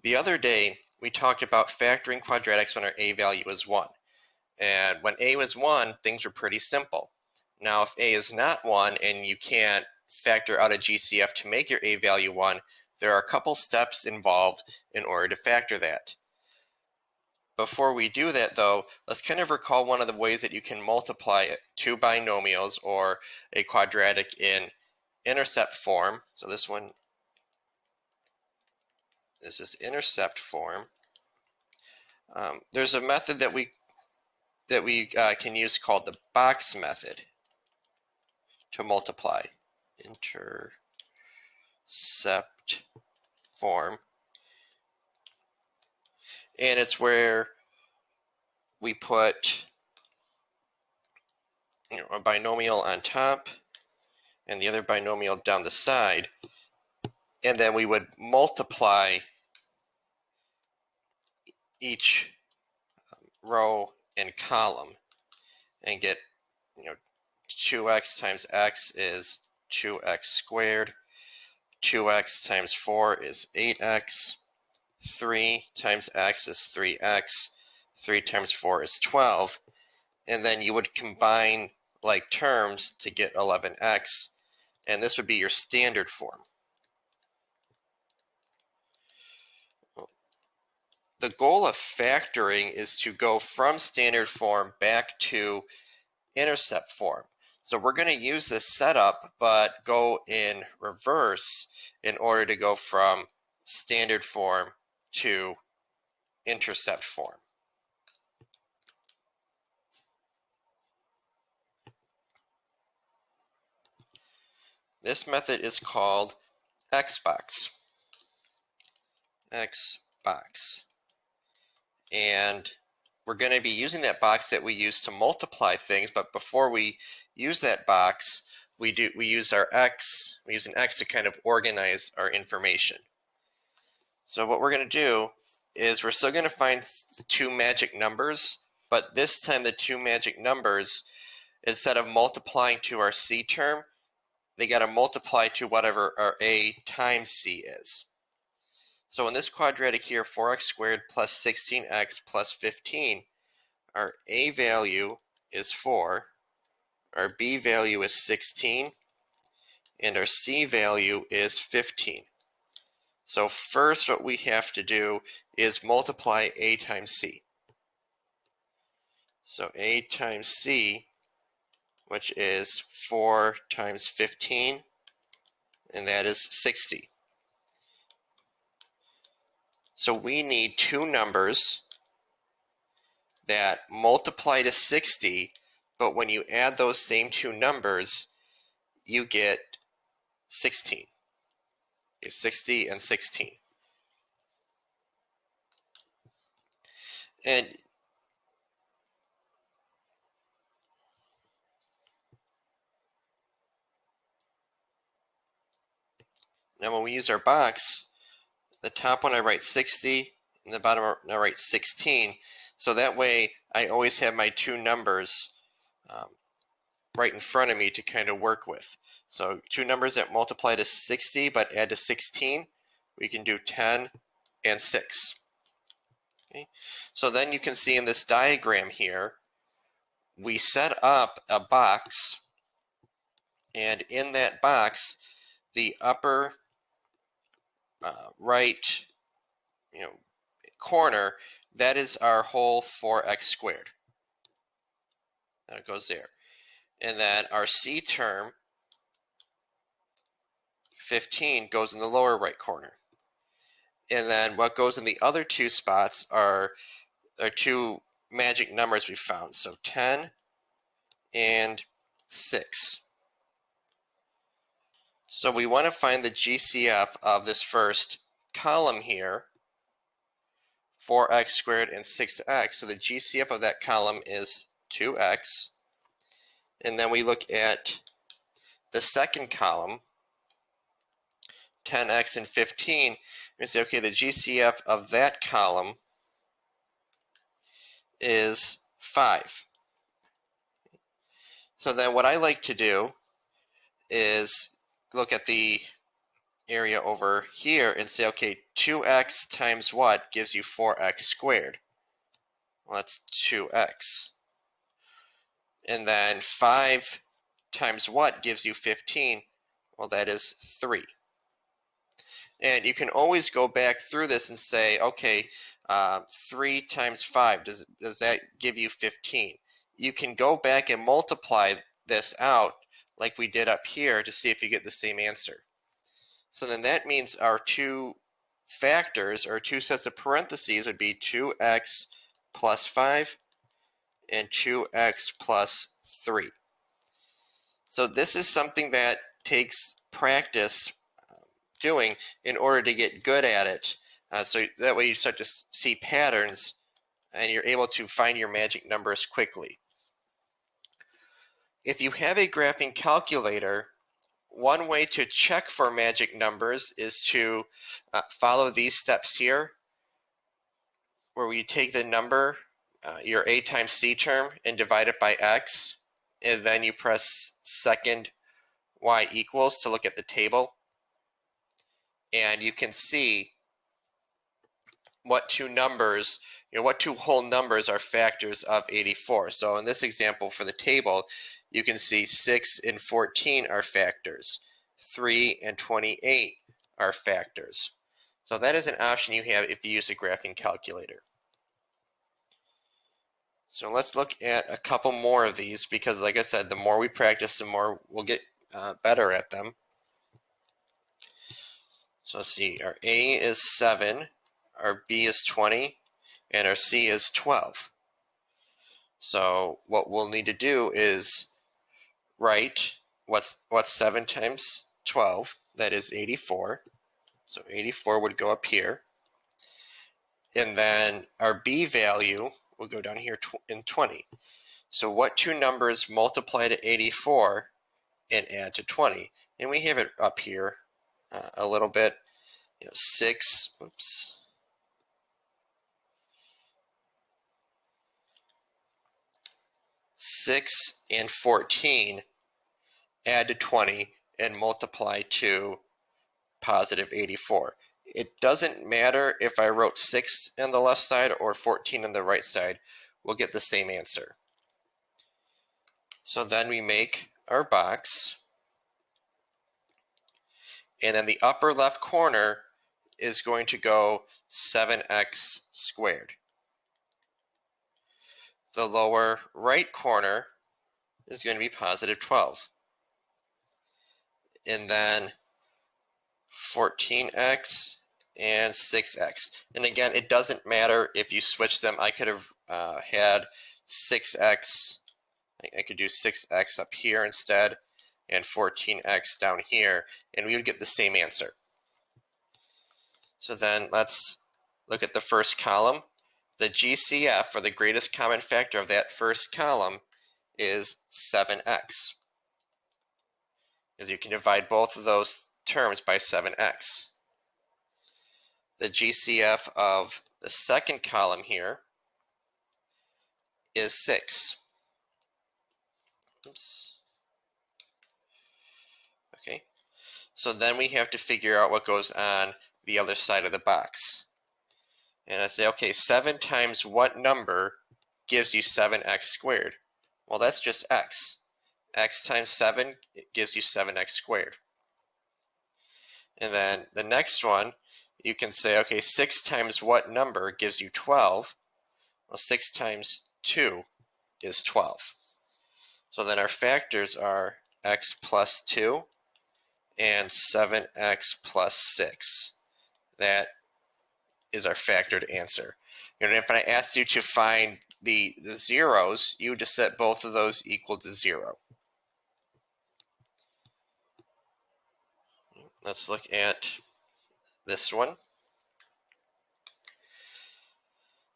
The other day, we talked about factoring quadratics when our a value is 1. And when a was 1, things were pretty simple. Now, if a is not 1 and you can't factor out a GCF to make your a value 1, there are a couple steps involved in order to factor that. Before we do that, though, let's kind of recall one of the ways that you can multiply two binomials or a quadratic in intercept form. So this is intercept form. There's a method that we can use called the box method to multiply intercept form, and it's where we put a binomial on top and the other binomial down the side, and then we would multiply each row and column and get 2x times x is 2x squared, 2x times 4 is 8x, 3 times x is 3x, 3 times 4 is 12, and then you would combine like terms to get 11x, and this would be your standard form. The goal of factoring is to go from standard form back to intercept form. So we're going to use this setup, but go in reverse in order to go from standard form to intercept form. This method is called Xbox. Xbox. And we're going to be using that box that we use to multiply things, but before we use that box, we use an x to kind of organize our information. So what we're going to do is we're still going to find two magic numbers, but this time the two magic numbers, instead of multiplying to our c term, they got to multiply to whatever our a times c is. So in this quadratic here, 4x squared plus 16x plus 15, our a value is 4, our b value is 16, and our c value is 15. So first what we have to do is multiply a times c. So a times c, which is 4 times 15, and that is 60. So we need two numbers that multiply to 60, but when you add those same two numbers, you get 16. It's 60 and 16. And now when we use our box, the top one I write 60, and the bottom one I write 16. So that way I always have my two numbers right in front of me to kind of work with. So two numbers that multiply to 60 but add to 16, we can do 10 and 6. Okay? So then you can see in this diagram here, we set up a box, and in that box, the upper right corner, that is our whole 4x squared. That goes there. And then our c term, 15, goes in the lower right corner. And then what goes in the other two spots are two magic numbers we found. So 10 and 6. So we want to find the GCF of this first column here, 4x squared and 6x. So the GCF of that column is 2x. And then we look at the second column, 10x and 15, and say, okay, the GCF of that column is 5. So then what I like to do is look at the area over here and say, okay, 2x times what gives you 4x squared? Well, that's 2x. And then 5 times what gives you 15? Well, that is 3. And you can always go back through this and say, okay, 3 times 5, does that give you 15? You can go back and multiply this out like we did up here to see if you get the same answer. So then that means our two factors, or two sets of parentheses, would be 2x plus 5 and 2x plus 3. So this is something that takes practice doing in order to get good at it. So that way you start to see patterns and you're able to find your magic numbers quickly. If you have a graphing calculator, one way to check for magic numbers is to follow these steps here, where you take the number, your a times c term, and divide it by x, and then you press second y equals to look at the table, and you can see what two numbers, what two whole numbers are factors of 84. So in this example for the table, you can see 6 and 14 are factors. 3 and 28 are factors. So that is an option you have if you use a graphing calculator. So let's look at a couple more of these, because like I said, the more we practice, the more we'll get better at them. So let's see, our A is 7, our B is 20, and our C is 12. So what we'll need to do is write what's 7 times 12, that is 84. So 84 would go up here. And then our B value will go down here in 20. So what two numbers multiply to 84 and add to 20? And we have it up here a little bit. 6, oops. 6 and 14 add to 20 and multiply to positive 84. It doesn't matter if I wrote 6 on the left side or 14 on the right side, we'll get the same answer. So then we make our box, and then the upper left corner is going to go 7x squared. The lower right corner is going to be positive 12. And then 14x and 6x. And again, it doesn't matter if you switch them. I could have had 6x. I could do 6x up here instead and 14x down here, and we would get the same answer. So then let's look at the first column. The GCF, or the greatest common factor of that first column, is 7x. Because you can divide both of those terms by 7x. The GCF of the second column here is 6. Oops. Okay. So then we have to figure out what goes on the other side of the box. And I say, okay, 7 times what number gives you 7x squared? Well, that's just x. X times 7 gives you 7x squared. And then the next one, you can say, okay, 6 times what number gives you 12? Well, 6 times 2 is 12. So then our factors are x plus 2 and 7x plus 6. That is our factored answer. And if I asked you to find the zeros, you would just set both of those equal to 0. Let's look at this one.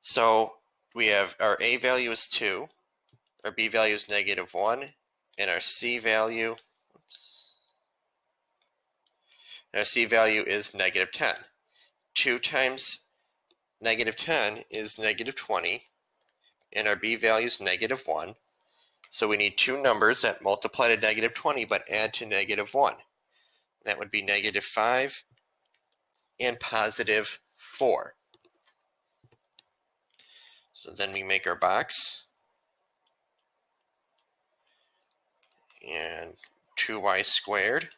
So we have our A value is 2, our B value is -1, and our C value, our C value is -10. 2 times -10 is -20, and our B value is -1. So we need two numbers that multiply to -20 but add to -1. That would be negative 5 and positive 4. So then we make our box. And 2y squared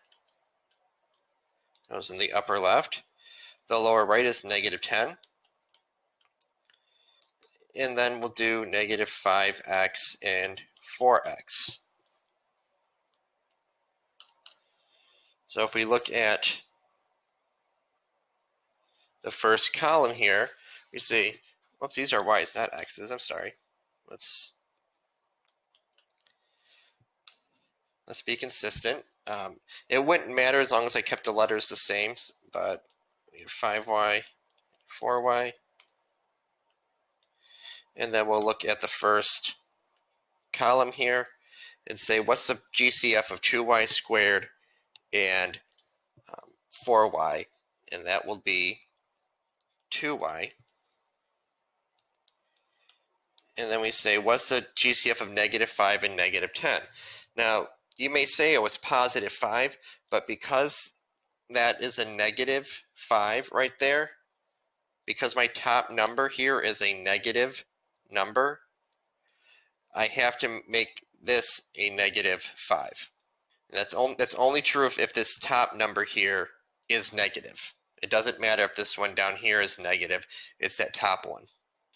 goes in the upper left. The lower right is negative 10. And then we'll do negative 5x and 4x. So if we look at the first column here, we see, whoops, these are y's, not x's, I'm sorry. Let's be consistent. It wouldn't matter as long as I kept the letters the same, but we have 5y, 4y. And then we'll look at the first column here and say, what's the GCF of 2y squared and 4y? And that will be 2y. And then we say, what's the GCF of negative 5 and negative 10? Now, you may say, oh, it's positive 5, but because that is a negative 5 right there, because my top number here is a negative number, I have to make this a negative 5. And that's only true if this top number here is negative. It doesn't matter if this one down here is negative, it's that top one.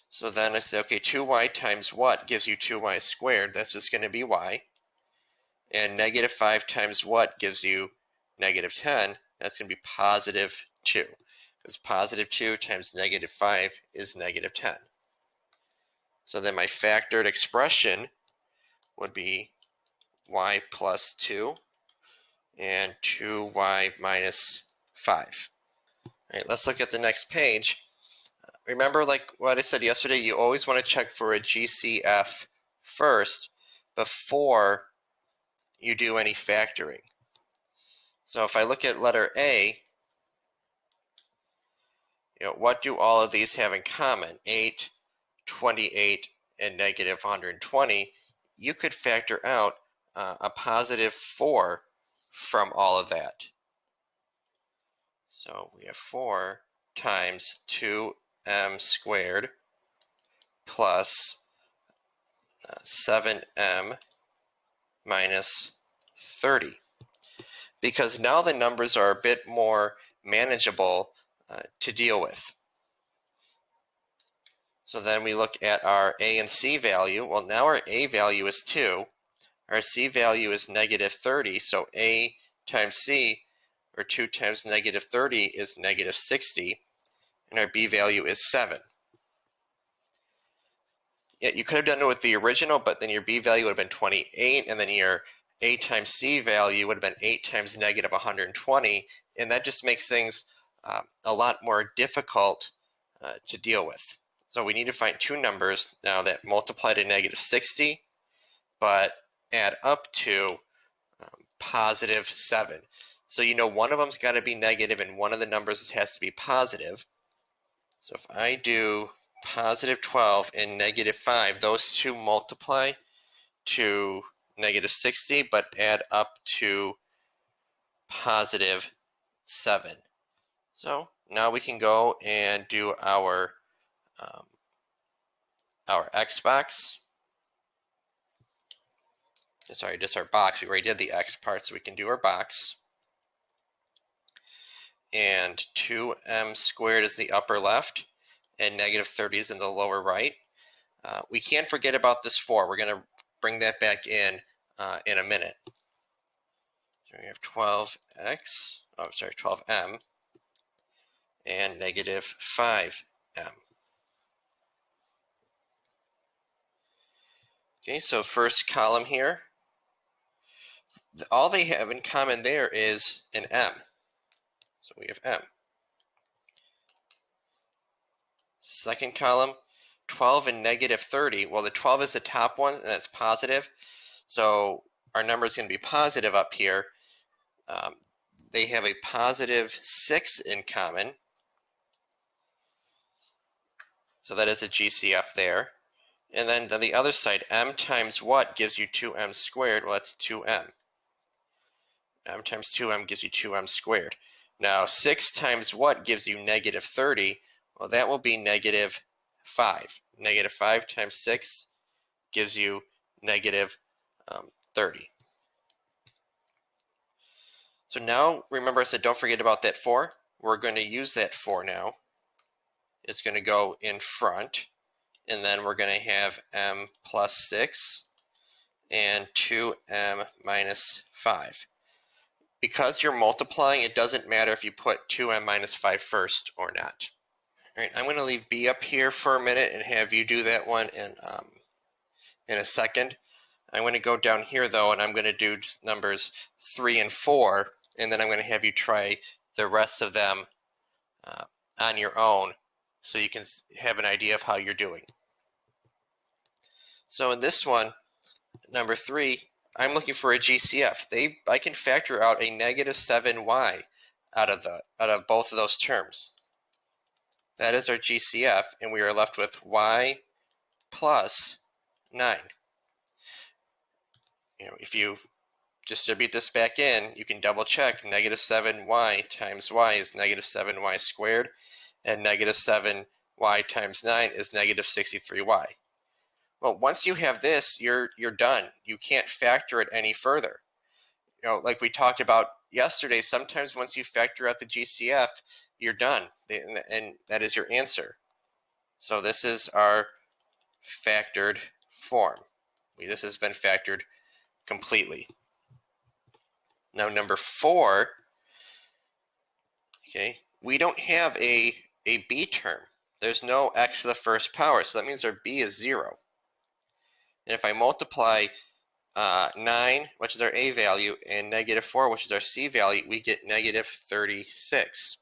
So then I say, okay, 2y times what gives you 2y squared? That's just going to be y. And negative 5 times what gives you negative 10? That's going to be positive 2. Because positive 2 times negative 5 is negative 10. So then my factored expression would be y plus 2 and 2y minus 5. All right, let's look at the next page. Remember, like what I said yesterday, you always want to check for a GCF first before you do any factoring. So if I look at letter A, what do all of these have in common? 8, 28, and negative 120. You could factor out a positive 4 from all of that. So we have 4 times 2m squared plus 7m minus 30. Because now the numbers are a bit more manageable to deal with. So then we look at our a and c value. Well, now our a value is 2. Our c value is negative 30. So a times c, or 2 times negative 30, is negative 60. And our b value is 7. Yeah, you could have done it with the original, but then your b value would have been 28, and then your a times c value would have been 8 times negative 120, and that just makes things a lot more difficult to deal with. So we need to find two numbers now that multiply to negative 60, but add up to positive 7. So one of them's got to be negative, and one of the numbers has to be positive. So if I do positive 12 and negative 5, those two multiply to negative 60, but add up to positive 7. So now we can go and do our x box. Sorry, just our box. We already did the x part, so we can do our box. And 2m squared is the upper left, and negative 30 is in the lower right. We can't forget about this 4. We're going to bring that back in a minute. So we have 12m, and negative 5m. Okay, so first column here, all they have in common there is an m. So we have m. Second column, 12 and negative 30. Well, the 12 is the top one, and that's positive. So our number is going to be positive up here. They have a positive 6 in common. So that is a GCF there. And then on the other side, m times what gives you 2m squared? Well, that's 2m. m times 2m gives you 2m squared. Now 6 times what gives you negative 30? Well, that will be negative 5. Negative 5 times 6 gives you negative 30. So now, remember I said don't forget about that 4. We're going to use that 4 now. It's going to go in front, and then we're going to have m plus 6 and 2m minus 5. Because you're multiplying, it doesn't matter if you put 2m minus 5 first or not. All right, I'm going to leave b up here for a minute and have you do that one in a second. I'm going to go down here though, and I'm going to do numbers 3 and 4, and then I'm going to have you try the rest of them on your own so you can have an idea of how you're doing. So in this one, number 3, I'm looking for a GCF. I can factor out a negative 7y out of both of those terms. That is our GCF, and we are left with y plus 9. If you distribute this back in, you can double check. Negative 7y times y is negative 7y squared, and negative 7y times 9 is negative 63y. Well, once you have this, you're done. You can't factor it any further. Like we talked about yesterday, sometimes once you factor out the GCF, you're done, and that is your answer. So this is our factored form. This has been factored completely. Now number 4, okay, we don't have a b term. There's no x to the first power, so that means our b is 0. And if I multiply 9, which is our a value, and negative 4, which is our c value, we get negative 36.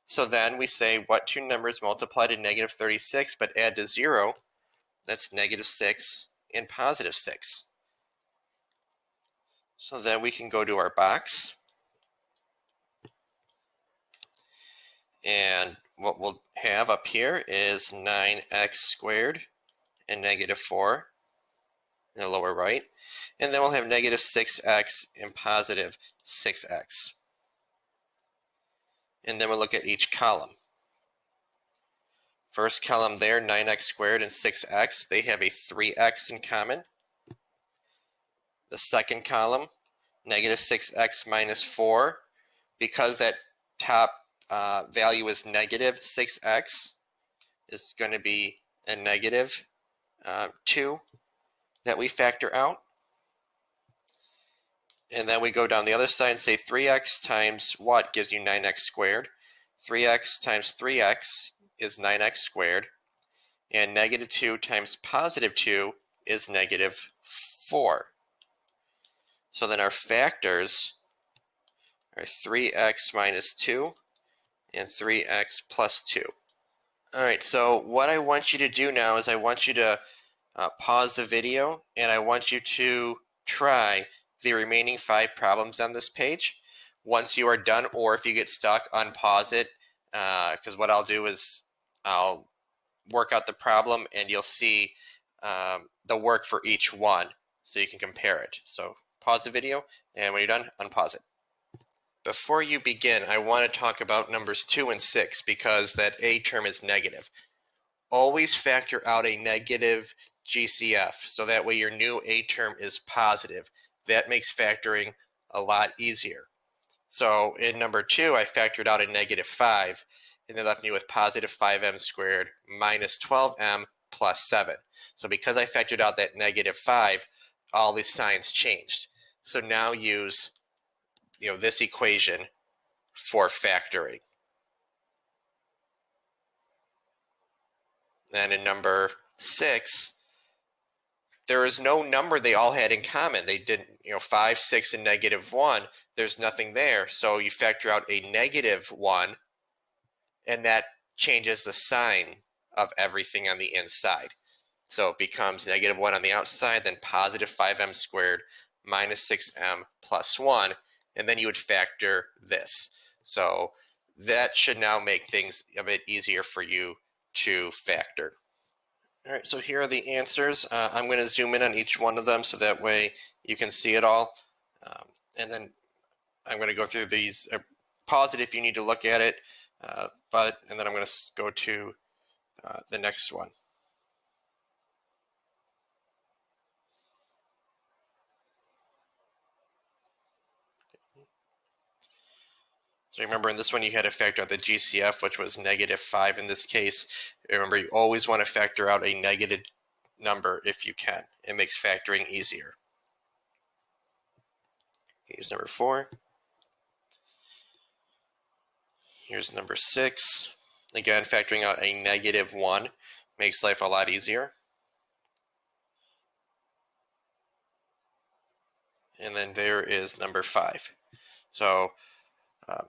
So then we say what two numbers multiply to negative 36 but add to 0? That's negative 6 and positive 6. So then we can go to our box. And what we'll have up here is 9x squared and negative 4 in the lower right. And then we'll have negative 6x and positive 6x. And then we'll look at each column. First column there, 9x squared and 6x, they have a 3x in common. The second column, negative 6x minus 4, because that top value is negative 6x, is going to be a negative 2 that we factor out. And then we go down the other side and say 3x times what gives you 9x squared? 3x times 3x is 9x squared. And negative 2 times positive 2 is negative 4. So then our factors are 3x minus 2 and 3x plus 2. All right, so what I want you to do now is I want you to pause the video, and I want you to try the remaining 5 problems on this page. Once you are done, or if you get stuck, unpause it, because what I'll do is I'll work out the problem and you'll see the work for each one so you can compare it. So pause the video, and when you're done, unpause it. Before you begin, I want to talk about numbers 2 and 6 because that a term is negative. Always factor out a negative GCF so that way your new a term is positive. That makes factoring a lot easier. So in number 2, I factored out a negative 5, and it left me with positive 5m squared minus 12m plus 7. So because I factored out that negative 5, all the signs changed. So now use this equation for factoring. Then in number 6, there is no number they all had in common. They didn't, 5, 6, and negative 1. There's nothing there. So you factor out a negative 1, and that changes the sign of everything on the inside. So it becomes negative 1 on the outside, then positive 5m squared minus 6m plus 1, and then you would factor this. So that should now make things a bit easier for you to factor. All right, so here are the answers. I'm going to zoom in on each one of them so that way you can see it all. And then I'm going to go through these, pause it if you need to look at it, and then I'm going to go to the next one. So remember, in this one you had to factor out the GCF, which was -5 in this case. Remember, you always want to factor out a negative number if you can. It makes factoring easier. Here's number 4. Here's number 6. Again, factoring out a -1 makes life a lot easier. And then there is number 5. So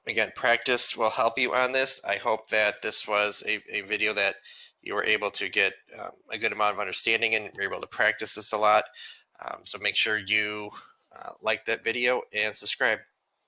again, practice will help you on this. I hope that this was a video that you were able to get a good amount of understanding and you're able to practice this a lot. So make sure you like that video and subscribe.